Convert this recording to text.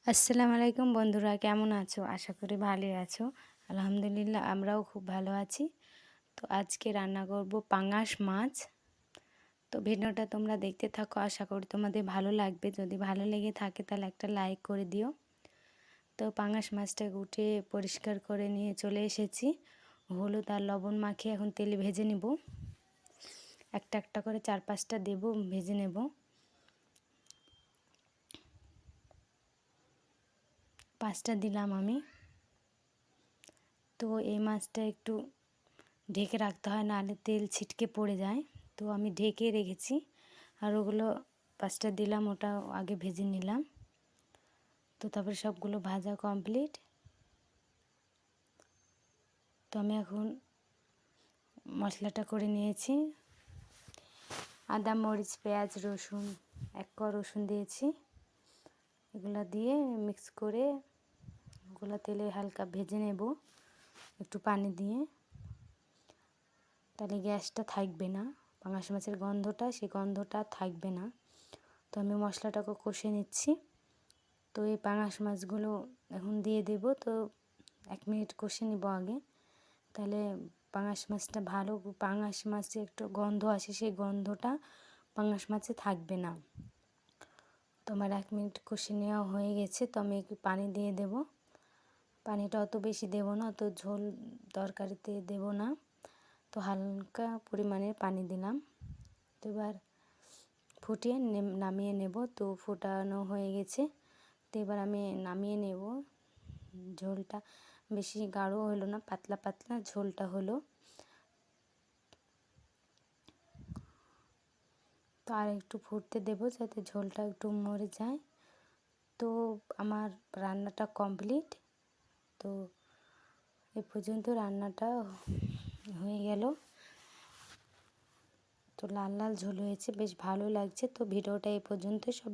আসসালামু আলাইকুম বন্ধুরা, কেমন আছো? আশা করি ভালোই আছো। আলহামদুলিল্লাহ আমরাও খুব ভালো আছি। তো আজকে রান্না করব পাঙাশ মাছ। তো ভিডিওটা তোমরা দেখতে থাকো, আশা করি তোমাদের ভালো লাগবে। যদি ভালো লেগে থাকে তাহলে একটা লাইক করে দিও। তো পাঙাশ মাছটাকে উঠে পরিষ্কার করে নিয়ে চলে এসেছি। হলুদ আর লবণ মাখিয়ে এখন তেলে ভেজে নেব। একটা একটা করে 4-5টা দেব, ভেজে নেব। 5টা দিলাম আমি। তো এই মাছটা একটু ঢেকে রাখতে হয়, নাহলে তেল ছিটকে পড়ে যায়। তো আমি ঢেকে রেখেছি। আর ওগুলো 5টা দিলাম, ওটা আগে ভেজে নিলাম। তো তারপরে সবগুলো ভাজা কমপ্লিট। তো আমি এখন মশলাটা করে নিয়েছি। আদা, মরিচ, পেঁয়াজ, রসুন, 1 কোয়া রসুন দিয়েছি। এগুলো দিয়ে মিক্স করে ওগুলো তেলে হালকা ভেজে নেব একটু পানি দিয়ে। তাহলে গ্যাসটা থাকবে না, পাঙাশ মাছের গন্ধটা, সেই গন্ধটা থাকবে না। তো আমি মশলাটাকে কষে নিচ্ছি। তো এই পাঙাশ মাছগুলো এখন দিয়ে দেব। তো 1 মিনিট কষে নিব আগে, তাহলে পাঙাশ মাছটা ভালো, পাঙাশ মাছে একটু গন্ধ আসে, সেই গন্ধটা পাঙাশ মাছে থাকবে না। তো আমার 1 মিনিট কষে নেওয়া হয়ে গেছে। তো আমি একটু পানি দিয়ে দেব। পানিটা অত বেশি দেব না, অত ঝোল তরকারিতে দেব না। তো হালকা পরিমাণে পানি দিলাম। তো এবার ফুটিয়ে নামিয়ে নেব। তো ফোটানো হয়ে গেছে। তো এবার আমি নামিয়ে নেব। ঝোলটা বেশি গাঢ় হলো না, পাতলা পাতলা ঝোলটা হলো। তো আর একটু ফুটতে দেব যাতে ঝোলটা একটু মরে যায়। তো আমার রান্নাটা কমপ্লিট। তো এ পর্যন্ত রান্নাটা হয়ে গেল। তো লাল লাল ঝোল হয়েছে, বেশ ভালো লাগছে। তো ভিডিওটা এ পর্যন্ত। সব